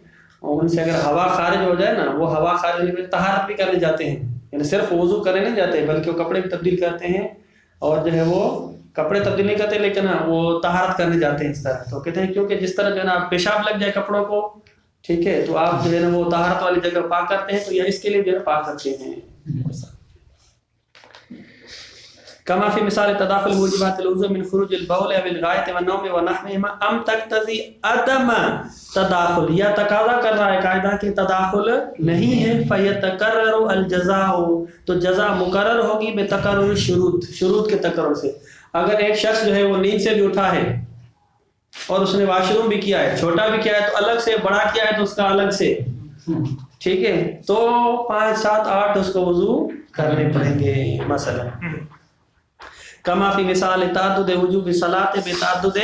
اور ان سے اگر ہوا خارج ہو جائے نا، وہ ہوا خارج میں طہارت بھی کرنے جاتے ہیں، یعنی صرف وضو کرنے نہیں جاتے بلکہ وہ کپڑے بھی تبدیل کرتے ہیں، اور جو ہے وہ کپڑے تبدیل نہیں کرتے لیکن وہ طہارت کرنے جاتے ہیں اس طرح. تو کہتے ہیں کیونکہ جس طرح جو ہے نا پیشاب لگ جائے کپڑوں کو، ٹھیک ہے، تو آپ جو ہے نا وہ طہارت والی جگہ پاک کرتے ہیں، تو یہ اس کے لیے جو ہے پاک کرتے ہیں. کما فی مثال تداخل موجبات الوضوء من خروج البول او الغائط والنوم ونحوهما، ام تقتضی عدم تداخل، یا تقاضا کر رہا ہے قاعدہ کہ تداخل نہیں ہے، فیتقرر الجزاء، تو جزا مقرر ہوگی بتقرر شروط کے تقرر سے. اگر ایک شخص جو ہے وہ نیند سے بھی اٹھا ہے اور اس نے واش روم بھی کیا ہے، چھوٹا بھی کیا ہے تو الگ سے، بڑا کیا ہے تو اس کا الگ سے، ٹھیک ہے، تو 5 7 8 اس کو وضو کرنے پڑیں گے. مثلا کما فی مثال تعدد وجوب صلاۃ بتعدد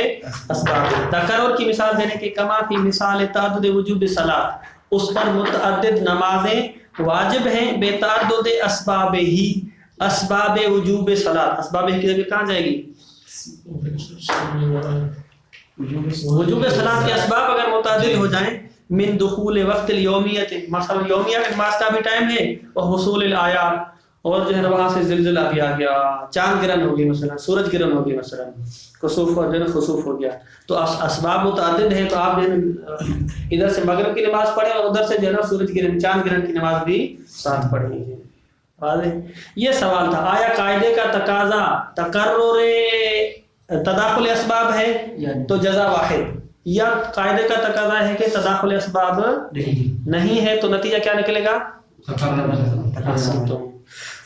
اسباب، تقرر کی مثال دینے کی، کما فی مثال تعدد وجوب صلاۃ، اس پر متعدد نمازیں واجب ہیں، بتعدد اسباب ہی، اسباب وجوب صلاۃ، اسباب کی جگہ کہاں جائے گی؟ وجوب صلاۃ کے اسباب اگر متعدد ہو جائیں، من دخول وقت الیومیت، مثلا یومیہ کے نماز کا بھی ٹائم ہے، اور حصول الآیات، اور جو ہے وہاں سے زلزلہ بھی آ گیا، چاند گرہن ہو گئی، مثلا سورج گرہن ہو گئی، مثلا کسوف اور جو ہے خسوف ہو گیا، تو اسباب متعدد ہیں، تو آپ جو ہے ادھر سے مغرب کی نماز پڑھیں اور ادھر سے جو ہے سورج گرہن، چاند گرہن کی نماز بھی ساتھ پڑھیں گے. یہ سوال تھا، آیا قاعدے کا تقاضا تقرر تداخل اسباب ہے تو جزا واحد، یا قاعدے کا تقاضا ہے کہ تداخل اسباب نہیں ہے تو نتیجہ کیا نکلے گا؟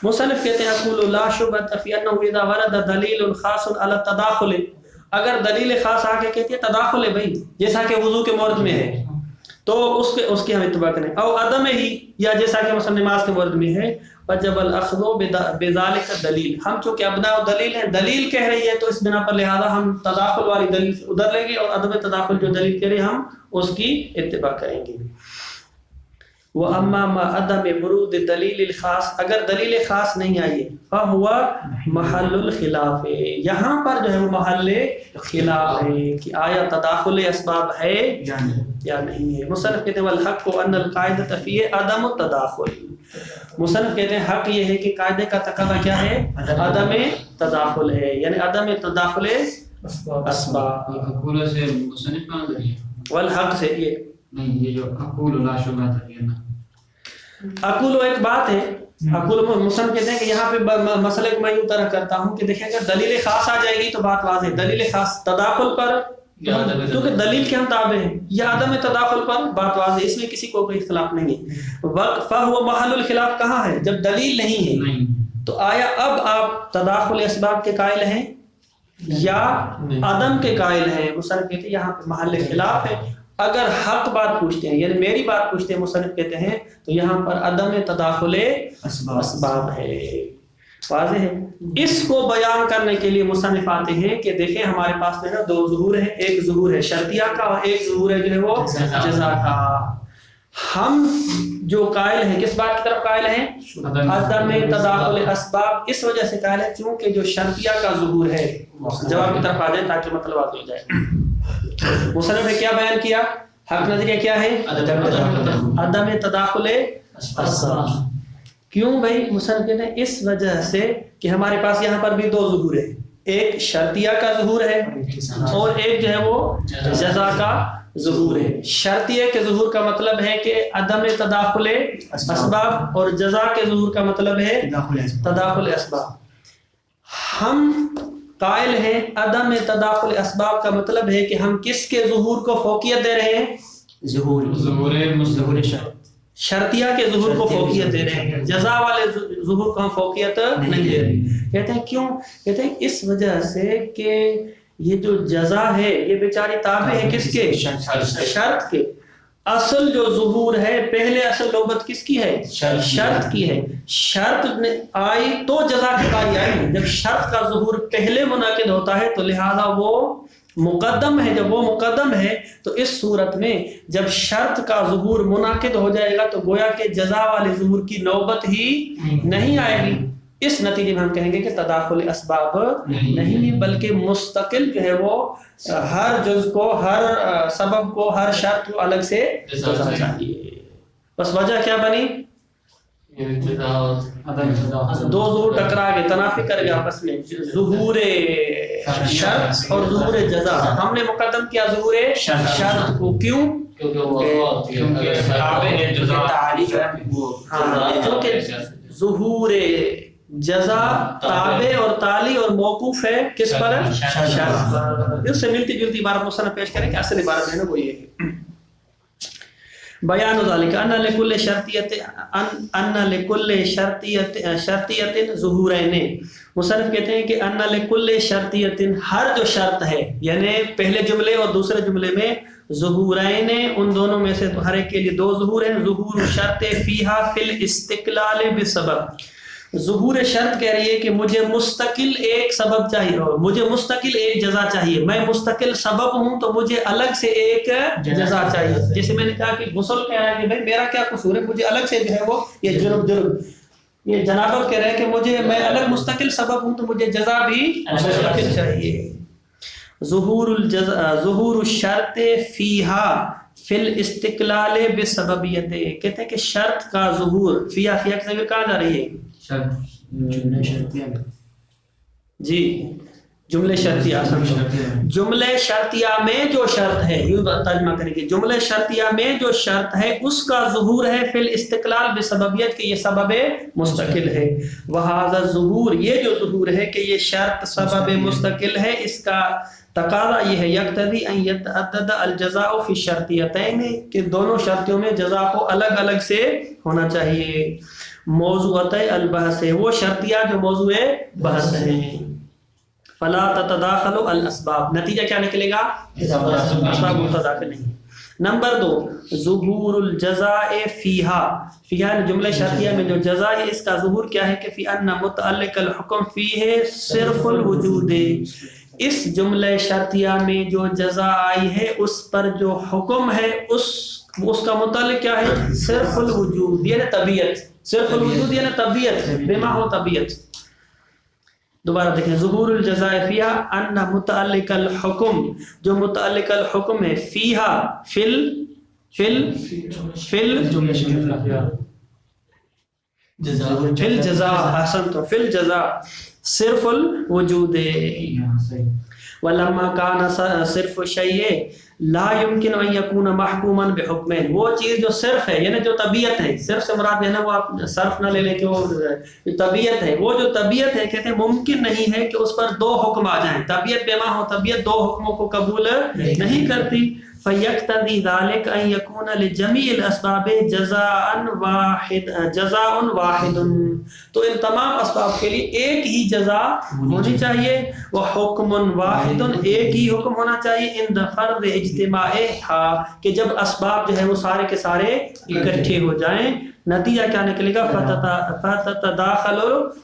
مصنف کہتے ہیں اقول لا شبہۃ فی انہ اذا ورد دلیل خاص علی التداخل، اگر دلیل خاص آ کے کہتی ہے تداخل ہے بھائی، جیسا کہ وضو کے مورد میں ہے تو اس کے ہم اتباع کریں، او عدم ہی، یا جیسا کہ مثلا نماز کے مورد میں ہے، وجب الاخذ بذلك دلیل، ہم چونکہ ابناء دلیل ہیں، دلیل کہہ رہی ہے تو اس بنا پر لہذا ہم تداخل والی دلیل ادھر لیں گے اور عدم تداخل جو دلیل کہہ رہے ہم اس کی اتباع کریں گے۔ وَأَمَّا مَا عَدَمِ وُرُودِ دلیل الخاص، اگر دلیل خاص نہیں آئی فَهُوَ محل الخلاف، یہاں پر جو ہے وہ محل خلاف ہے کہ آیا تداخل اسباب ہے یا نہیں ہے۔ مصنف کہتے ہیں والحق ان القاعدۃ فی عدم التداخل، مصنف کہتے ہیں حق یہ ہے کہ قاعدے کا تقاضا کیا ہے؟ عدم تداخل ہے، یعنی عدم تداخل اسباب۔ اقول سے مصنف کا ذریعہ والحق سے یہ نہیں، یہ جو اقول لا شبہ ہے نا، اقول ایک بات ہے، اقول مصنف کہتے ہیں کہ یہاں پہ مسئلے کو میں یوں طرح کرتا ہوں کہ دیکھیں اگر دلیل خاص آ جائے گی تو بات واضح ہے، دلیل خاص تداخل پر کیونکہ دلیل کے ہم تابع ہیں، یا عدم تداخل پر بات واضح ہے، اس میں کسی کو کوئی اختلاف نہیں ہے۔ فَهُوَ محل الخلاف کہاں ہے؟ جب دلیل نہیں ہے تو آیا اب آپ تداخل اسباب کے قائل ہیں یا عدم کے قائل ہیں؟ مصنف کہتے ہیں یہاں پہ محل خلاف ہے۔ اگر حق بات پوچھتے ہیں یعنی میری بات پوچھتے ہیں مصنف کہتے ہیں تو یہاں پر عدم تداخل اسباب ہے، واضح ہے۔ اس کو بیان کرنے کے لیے مصنف آتے ہیں کہ دیکھیں ہمارے پاس میں نا دو ظہور ہیں، ایک ظہور ہے شرطیہ کا اور ایک ظہور ہے جو ہے وہ جزا کا۔ ہم جو قائل ہیں کس بات کی طرف قائل ہیں؟ عدم تداخل اسباب، اس وجہ سے قائل ہے چونکہ جو شرطیہ کا ظہور ہے، جواب کی طرف آ جائیں تاکہ مطلب واضح ہو جائے۔ مصنف نے کیا بیان کیا؟ حق نظریہ کیا ہے؟ عدم تداخل اسباب۔ کیوں بھائی؟ مصنف کہتے ہیں اس وجہ سے کہ ہمارے پاس یہاں پر بھی دو ظہور ہے، ایک شرطیہ کا ظہور ہے اور ایک جو ہے وہ جزا کا ظہور ہے۔ شرطیہ کے ظہور کا مطلب ہے کہ عدم تداخل اسباب اور جزا کے ظہور کا مطلب ہے تداخل اسباب۔ ہم قائل ہیں عدم تداخل اسباب کا مطلب ہے کہ ہم کس کے ظہور کو فوقیت دے رہے ہیں؟ ظہور شرطیہ کے ظہور کو فوقیت دے رہے ہیں، جزا والے ظہور کو ہم فوقیت نہیں دے رہے۔ کہتے ہیں کیوں؟ کہتے ہیں اس وجہ سے کہ یہ جو جزا ہے یہ بیچاری تابع ہے کس کے؟ شرط کے۔ اصل جو ظہور ہے پہلے اصل نوبت کس کی ہے؟ شرط کی ہے۔ شرط آئی تو جزا کی باری آئی، جب شرط کا ظہور پہلے منعقد ہوتا ہے تو لہذا وہ مقدم ہے، جب وہ مقدم ہے تو اس صورت میں جب شرط کا ظہور منعقد ہو جائے گا تو گویا کہ جزا والے ظہور کی نوبت ہی نہیں آئے گی۔ اس نتیجے میں ہم کہیں گے کہ تداخل اسباب نہیں بلکہ مستقل جو ہے وہ ہر جز کو، ہر سبب کو، ہر شرط کو الگ سے جزا چاہیے۔ بس وجہ کیا بنی؟ دو ظہور ٹکرا گئے، تنافی کر گیا آپس میں، ظہور شرط اور ظہور جزا۔ ہم نے مقدم کیا ظہور شرط کو، کیوں؟ کیونکہ ظہور جزا تابع اور تالی اور موقوف ہے کس پر؟ شرط پر۔ اس سے ملتی جلتی عبارت مصنف پیش کریں کہ اصل عبارت ہے نا وہ یہ ہے بیان ذالک ان لکل شرطیت ظہورین۔ مصنف کہتے ہیں کہ ان لکل شرطیت، ہر جو شرط ہے یعنی پہلے جملے اور دوسرے جملے میں ظہورین، ان دونوں میں سے ہر ایک کے لیے دو ظہور ہیں۔ ظہور شرط فیہا فی الاستقلال بسبب، ظہور شرط کہہ رہی ہے کہ مجھے مستقل ایک سبب چاہیے، مجھے مستقل ایک جزا چاہیے، میں مستقل سبب ہوں تو مجھے الگ سے ایک جزا چاہیے۔ جیسے میں نے کہا کہ غسل کہہ رہا ہے کہ بھائی میرا کیا قصور ہے، مجھے الگ سے جو ہے وہ یہ جرم یہ جنابت کہہ رہے ہیں کہ مجھے میں الگ مستقل سبب ہوں تو مجھے جزا بھی مستقل چاہیے۔ ظہور الشرط فیہا فی الاستقلال بسببیت، کہتے ہیں کہ شرط کا ظہور فیہا کی ضمیر کہاں جا رہی ہے؟ جی جملے شرطیہ، جملے شرطیہ میں جو شرط ہے، یوں ترجمہ کریں گے، جملے شرطیہ میں جو شرط ہے اس کا ظہور ہے فی الاستقلال بسببیت کہ یہ سبب مستقل ہے۔ وہذا ظہور، یہ جو ظہور ہے کہ یہ شرط سبب مستقل ہے، اس کا تقاضا یہ ہے یقتضی ان یتعدد الجزاء فی الشرطیتین، کہ دونوں شرطیوں میں جزا کو الگ الگ سے ہونا چاہیے۔ موضوعات البحث، وہ شرطیہ جو موضوع بحث ہیں۔ فلا تتداخل الاسباب، نتیجہ کیا نکلے گا؟ اسباب متداخل نہیں۔ نمبر 2 ظہور الجزاء فیہا، فیہا جملہ شرطیہ میں جو جزا ہے اس کا ظہور کیا ہے کہ فی ان متعلق الحکم فیہ صرف الوجود، اس جملہ شرطیہ میں جو جزا آئی ہے اس پر جو حکم ہے اس کا متعلق کیا ہے؟ صرف الوجود یعنی طبیعت، صرف الوجود یعنی طبیعت، بما ہو طبیعت۔ دوبارہ دیکھیں، ظہور الجزاء فیہا ان متعلق الحکم، جو متعلق الحکم ہے فیہا فل جزا، حسن تو فل جزا صرف الوجود، ولما کان صرف شیء لا يمكن ان يكون محکوما بحکمین، وہ چیز جو صرف ہے یعنی جو طبیعت ہے، صرف سے مراد ہے نا وہ آپ صرف نہ لے لیں کہ وہ طبیعت ہے، وہ جو طبیعت ہے کہتے ہیں ممکن نہیں ہے کہ اس پر 2 حکم آ جائیں، طبیعت بما ہو طبیعت 2 حکموں کو قبول نہیں کرتی، فیقتضی ذلک ان یکون لجمیع الاسباب جزاء واحد، تو ان تمام اسباب کے لیے ایک ہی جزا ہونی چاہیے، وہ حکم واحد، ایک ہی حکم ہونا چاہیے، عند فرض اجتماعھا، کہ جب اسباب جو ہے وہ سارے کے سارے اکٹھے ہو جائیں، نتیجہ کیا نکلے گا؟ فتتداخل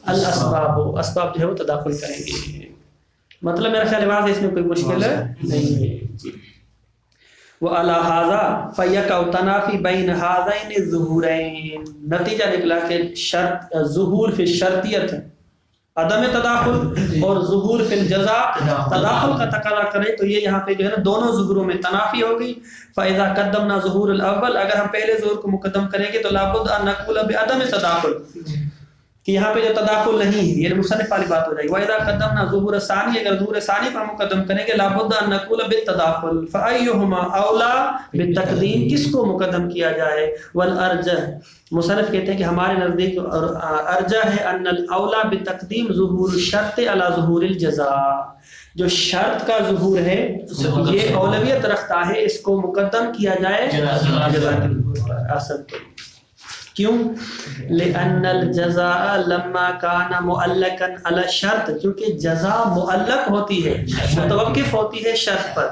الاسباب، اسباب جو ہے وہ تداخل کریں گے۔ مطلب میرا خیال ہے اس میں کوئی مشکل نہیں ہے۔ وَعَلَى هَذَا فَيَقَعُ التَّنَافِي بَيْنَ هَذَيْنِ الظُّهُورَيْنِ، نتیجہ نکلا کہ ظہور فی الشرطیت عدم تداخل اور ظہور فی الجزا تداخل کا تقاضا کرے، تو یہ یہاں پہ جو ہے نا دونوں ظہوروں میں تنافی ہوگی۔ فَإِذَا قَدَّمْنَا ظُهُورَ الْأَوَّلِ، اگر ہم پہلے ظہور کو مقدم کریں گے تو لابد ان نقول بعدم تداخل، کہ یہاں پہ جو تداخل نہیں ہے، یہ مصنف والی بات ہو جائے گی۔ وَإِذَا قَدَّمْنَا ظُهُورَ الثَّانِي، اگر ظہور ثانی پر مقدم کریں گے لابد ان نقول بالتداخل، فَأَيُّهُمَا أَوْلَى بالتقدیم، کس کو مقدم کیا جائے؟ والارجح، مصنف کہتے ہیں کہ ہمارے نزدیک ارجح ہے ان الاولی بالتقدیم ظہور الشرط علی ظہور الجزاء، جو شرط کا ظہور ہے یہ اولویت رکھتا ہے، اس کو مقدم کیا جائے جزا کے اصل پر۔ کیوں؟ لأن الجزاء لما كان معلقا على الشرط، کیونکہ جزا معلق ہوتی ہے، متوقف ہوتی ہے شرط پر،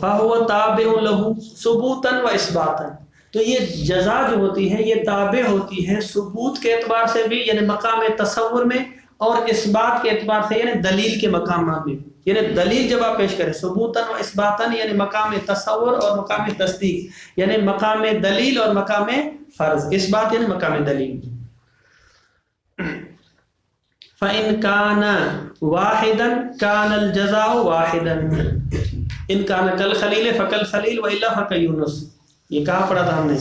فهو تابع له ثبوتا واثباتا، تو یہ جزا جو ہوتی ہے یہ تابع ہوتی ہے ثبوت کے اعتبار سے بھی یعنی مقام تصور میں، اور اثبات کے اعتبار سے یعنی دلیل کے مقامات میں، یعنی دلیل جب آپ پیش کریں ثبوتاً و اثباتاً یعنی مقام تصور اور مقام تصدیق، یعنی مقام دلیل اور مقام فرض، اثبات یعنی مقام دلیل۔ فَإِنْ كَانَ وَاحِدًا كَانَ الْجَزَاءُ وَاحِدًا، ان کان کالخلیل فکالخلیل وإلا فکیونس، یہ کہاں پڑھا تھا ہم نے؟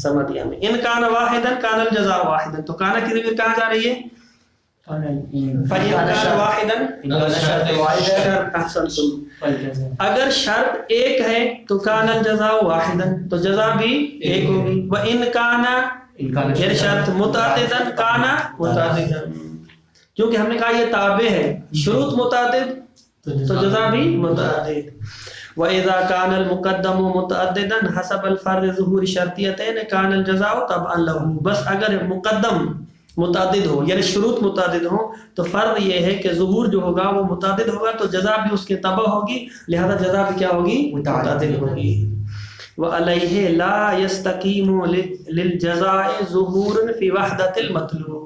سمدیہ میں۔ ان کان واحدا کان الجزاء واحدا، تو کانا کی ضمیر کہاں جا رہی ہے؟ فَإِنْ كَانَ وَاحِدًا، اگر شرط ایک ہے تو کان الجزاء واحدا، تو جزا بھی ایک ہوگی۔ وَإِنْ كَانَ، یہ شرط متعددا کان متعددا، کیونکہ ہم نے کہا یہ تابع ہے، شروط متعدد تو جزا بھی متعدد۔ وَإِذَا كَانَ الْمُقَدَّمُ مُتَعَدِّدًا حَسَبَ الْفَرْضِ ظُهُورِ شَرْطِيَّتَيْنِ كَانَ الْجَزَاءُ تَبْعًا لَهُ، بس اگر مقدم متعدد ہو یعنی شروط متعدد ہوں تو فرض یہ ہے کہ ظہور جو ہوگا وہ متعدد ہوگا تو جزا بھی اس کے تبع ہوگی، لہذا جزا بھی کیا ہوگی؟ متعدد ہوگی۔ وَعَلَيْهِ لَا يَسْتَقِيمُ لِلْجَزَاءِ ظُهُورٌ فِي وَحْدَةِ الْمَطْلُوبِ،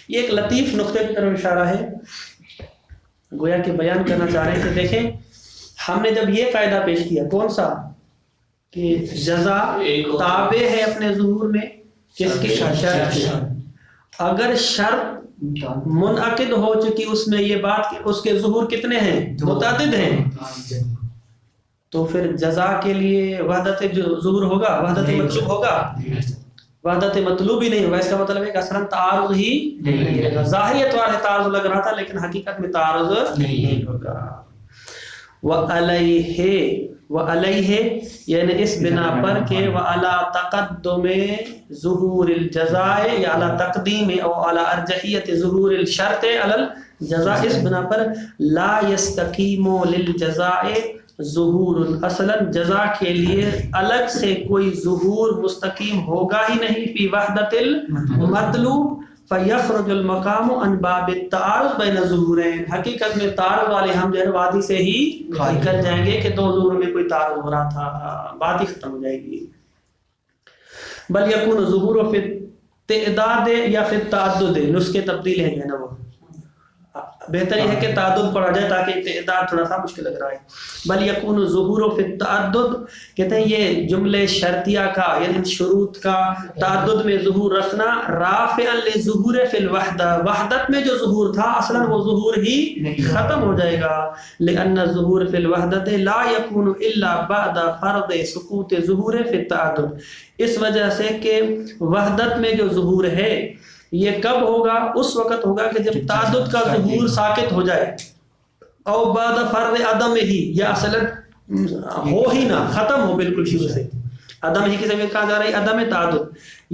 یہ ایک لطیف نقطے کی طرف اشارہ ہے، گویا کہ بیان کرنا چاہ رہے ہیں کہ دیکھیں ہم نے جب یہ قاعدہ پیش کیا، کون سا؟ کہ جزا تابع ہے اپنے ظہور میں کس کی؟ شرط کی، اگر شرط منعقد ہو چکی اس میں یہ بات کہ اس کے ظہور کتنے ہیں؟ متعدد ہیں، تو پھر جزا کے لیے وحدت ظہور ہوگا؟ وحدت مطلوب ہوگا؟ وحدت مطلوب ہی نہیں ہوگا، اس کا مطلب ہے کہ اصلا تعارض ہی نہیں ہوگا، ظاہری اعتبار سے تعارض لگ رہا تھا لیکن حقیقت میں تعارض نہیں ہوگا۔ وَعَلَيْهِ یعنی اس بنا پر کہ وَعَلَى تَقَدُّمِ ظُهُورِ الْجَزَاءِ یا عَلَى تقدیم او عَلَى ارجحیت ظُهُورِ الشرط عَلَى الجزاء، اس بنا پر لا يَسْتَقِيمُ لِلْجَزَاءِ ظُهُورٌ، اصلا جزا کے لیے الگ سے کوئی ظہور مستقیم ہوگا ہی نہیں، فی وحدت المطلوب، فَيَخْرُجُ الْمَقَامُ عَنْ بَابِ التَّعَارُضِ بَيْنَ الظُّهُورَيْنِ، حقیقت میں تعارض والے ہم جو ہے وادی سے ہی نکل جائیں گے کہ دو ظہور میں کوئی تعارض ہو رہا تھا، بات ہی ختم ہو جائے گی. بل یکون ظہور فی التعداد یا فی التعدد، نسخے تبدیل ہے جو ہے نا وہ بہتر یہ ہے کہ تعدد پڑھا جائے تاکہ تعداد تھوڑا سا مشکل لگ رہا ہے. بل یکون ظہور فی التعدد، کہتے ہیں یہ جملے شرطیہ کا یعنی شروط کا تعدد میں ظہور رکھنا رافعا لظہور فی الوحدہ، وحدت میں جو ظہور تھا اصلا وہ ظہور ہی ختم ہو جائے گا. لأن الظہور فی الوحدۃ لا یکون الا بعد فرض سقوط ظہور فی التعدد، اس وجہ سے کہ وحدت میں جو ظہور ہے یہ کب ہوگا؟ اس وقت ہوگا کہ جب تعدد کا ظہور ساقط ہو جائے، او بعد فرض عدم ہی، یا اصلا ہو ہی نہ، ختم ہو بالکل شروع سے. عدم ہی کی ضمیر کہاں جا رہی ہے؟ عدم تعدد،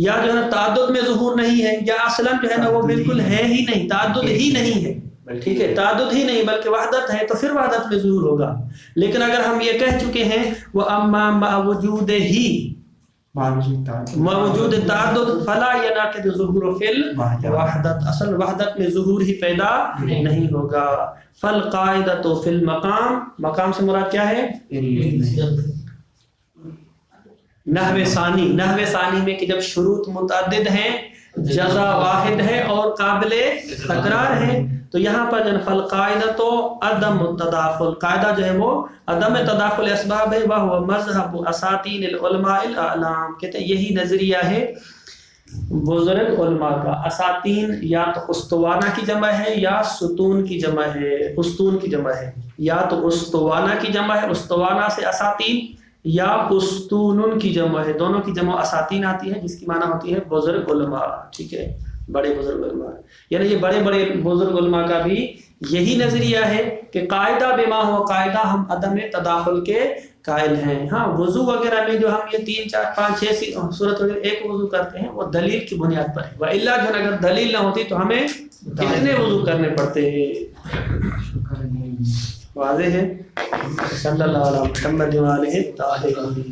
یا جو ہے نا تعدد میں ظہور نہیں ہے، یا اصلا جو ہے نا وہ بالکل ہے ہی نہیں، تعدد ہی نہیں ہے. ٹھیک ہے، تعدد ہی نہیں بلکہ وحدت ہے تو پھر وحدت میں ظہور ہوگا. لیکن اگر ہم یہ کہہ چکے ہیں وہ اما مع وجود ہی موجود تعدد فلا ینعقد ظہور فی الوحدت، اصل وحدت میں ظہور ہی پیدا نہیں ہوگا. فالقاعدۃ فی المقام، مقام سے مراد کیا ہے؟ نحو ثانی، نحو ثانی میں کہ جب شروط متعدد ہیں، جزا واحد ہے اور قابل تکرار ہے، تو یہاں پر جن فالقاعدۃ عدم التداخل، قاعدہ جو ہے وہ عدم تداخل اسباب ہے. وہ مذہب اساطین العلماء الاعلام، کہتے ہیں یہی نظریہ ہے بزرگ علماء کا. اساطین یا تو استوانہ کی جمع ہے یا ستون کی جمع ہے، استون کی جمع ہے، یا تو استوانہ کی جمع ہے، استوانہ سے اساطین، یا استون کی جمع ہے، دونوں کی جمع اساطین آتی ہے جس کی معنی ہوتی ہے بزرگ علماء. ٹھیک ہے، بڑے بزرگ علماء، یعنی یہ بڑے بڑے بزرگ علماء کا بھی یہی نظریہ ہے کہ قاعدہ بما ہوا قاعدہ، ہم عدم تداخل کے قائل ہیں. ہاں وضو وغیرہ میں جو ہم یہ 3 4 5 6 صورت وغیرہ ایک وضو کرتے ہیں وہ دلیل کی بنیاد پر ہے، وإلا جو اگر دلیل نہ ہوتی تو ہمیں کتنے وضو کرنے پڑتے ہیں. واضح ہے. صلی اللہ علیہ محمد وآلہ الطاہرین.